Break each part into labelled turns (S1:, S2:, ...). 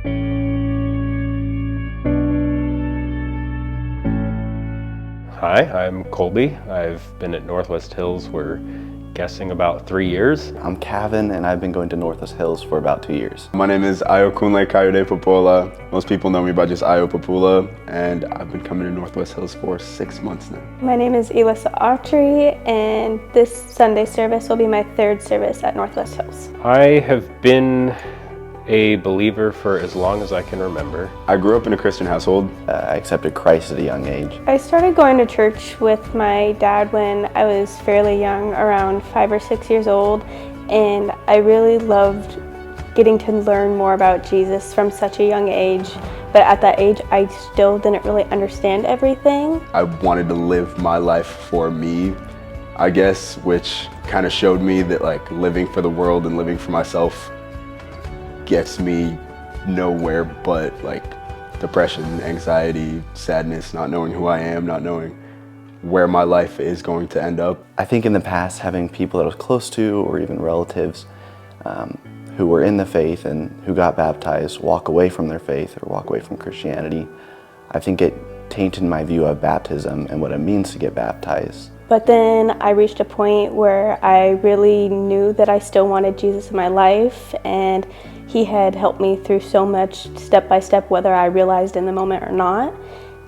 S1: Hi, I'm Colby. I've been at Northwest Hills, we're guessing about 3 years.
S2: I'm Kevin, and I've been going to Northwest Hills for about 2 years.
S3: My name is Ayo Kunle Kayode Popola. Most people know me by just Ayo Popula, and I've been coming to Northwest Hills for 6 months now.
S4: My name is Elissa Autry, and this Sunday service will be my third service at Northwest Hills.
S1: I have been a believer for as long as I can remember.
S3: I grew up in a Christian household.
S2: I accepted Christ at a young age.
S4: I started going to church with my dad when I was fairly young, around 5 or 6 years old, and I really loved getting to learn more about Jesus from such a young age. But at that age, I still didn't really understand everything.
S3: I wanted to live my life for me, I guess, which kind of showed me that like living for the world and living for myself gets me nowhere but like depression, anxiety, sadness, not knowing who I am, not knowing where my life is going to end up.
S2: I think in the past, having people that I was close to, or even relatives who were in the faith and who got baptized, walk away from their faith or walk away from Christianity, I think it tainted my view of baptism and what it means to get baptized.
S4: But then I reached a point where I really knew that I still wanted Jesus in my life, and he had helped me through so much step by step, whether I realized in the moment or not.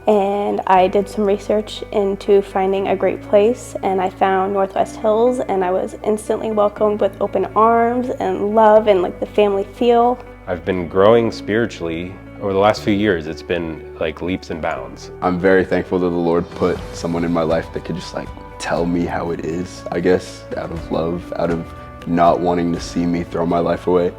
S4: And I did some research into finding a great place, and I found Northwest Hills, and I was instantly welcomed with open arms and love and like the family feel.
S1: I've been growing spiritually over the last few years. It's been like leaps and bounds.
S3: I'm very thankful that the Lord put someone in my life that could just like tell me how it is, I guess, out of love, out of not wanting to see me throw my life away.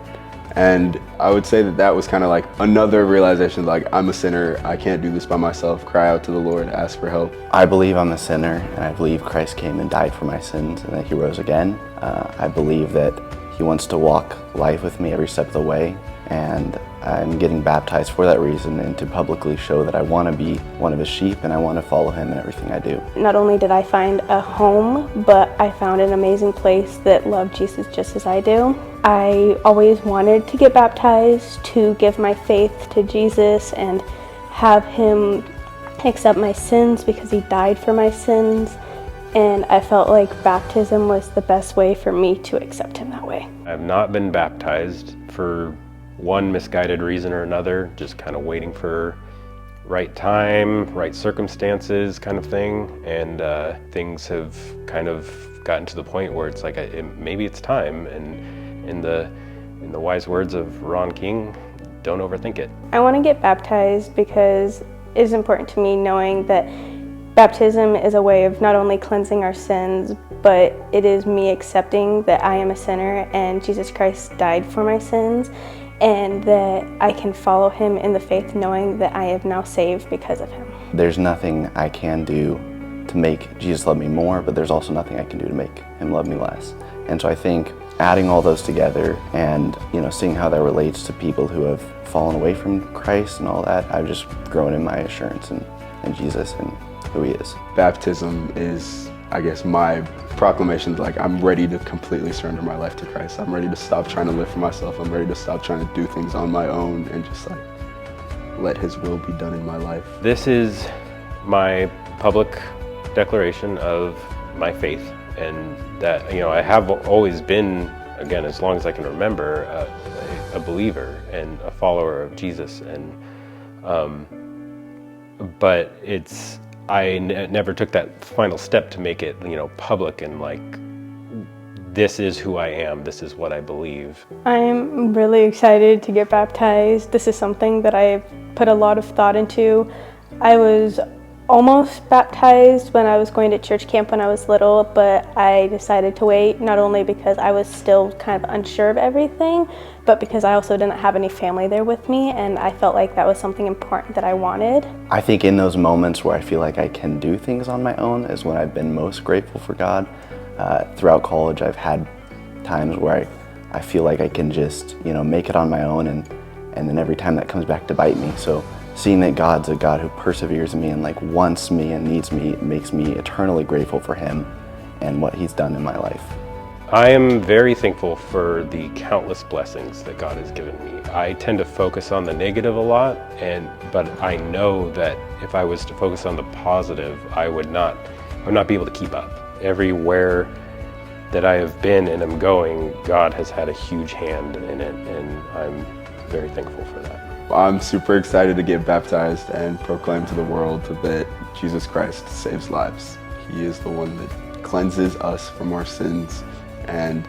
S3: And I would say that that was kind of like another realization, like I'm a sinner, I can't do this by myself, cry out to the Lord, ask for help.
S2: I believe I'm a sinner, and I believe Christ came and died for my sins and that he rose again. I believe that he wants to walk life with me every step of the way, and I'm getting baptized for that reason, and to publicly show that I want to be one of his sheep and I want to follow him in everything I do.
S4: Not only did I find a home, but I found an amazing place that loved Jesus just as I do. I always wanted to get baptized, to give my faith to Jesus and have him accept my sins because he died for my sins. And I felt like baptism was the best way for me to accept him that way.
S1: I've not been baptized for one misguided reason or another, just kind of waiting for right time, right circumstances kind of thing. And things have kind of gotten to the point where it's like, maybe it's time. And in the wise words of Ron King, don't overthink it. I
S4: want to get baptized because it is important to me knowing that baptism is a way of not only cleansing our sins, but it is me accepting that I am a sinner and Jesus Christ died for my sins, and that I can follow him in the faith knowing that I am now saved because of him.
S2: There's nothing I can do to make Jesus love me more, but there's also nothing I can do to make him love me less. And so I think adding all those together and seeing how that relates to people who have fallen away from Christ and all that, I've just grown in my assurance in Jesus and who he is.
S3: Baptism is, I guess, my proclamation, like I'm ready to completely surrender my life to Christ. I'm ready to stop trying to live for myself. I'm ready to stop trying to do things on my own and just like let his will be done in my life.
S1: This is my public declaration of my faith, and that I have always been, again, as long as I can remember, a believer and a follower of Jesus. And but I never took that final step to make it public and like, this is who I am, this is what I believe.
S4: I'm really excited to get baptized. This is something that I've put a lot of thought into. I was almost baptized when I was going to church camp when I was little, but I decided to wait, not only because I was still kind of unsure of everything, but because I also didn't have any family there with me, and I felt like that was something important that I wanted.
S2: I think in those moments where I feel like I can do things on my own is when I've been most grateful for God. Throughout college, I've had times where I feel like I can just make it on my own, and then every time that comes back to bite me. So seeing that God's a God who perseveres in me and like wants me and needs me makes me eternally grateful for him and what he's done in my life.
S1: I am very thankful for the countless blessings that God has given me. I tend to focus on the negative a lot, but I know that if I was to focus on the positive, I would not be able to keep up. Everywhere that I have been and am going, God has had a huge hand in it, and I'm very thankful for that.
S3: I'm super excited to get baptized and proclaim to the world that Jesus Christ saves lives. He is the one that cleanses us from our sins. And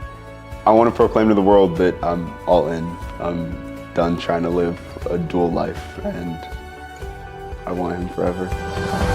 S3: I want to proclaim to the world that I'm all in. I'm done trying to live a dual life, and I want him forever.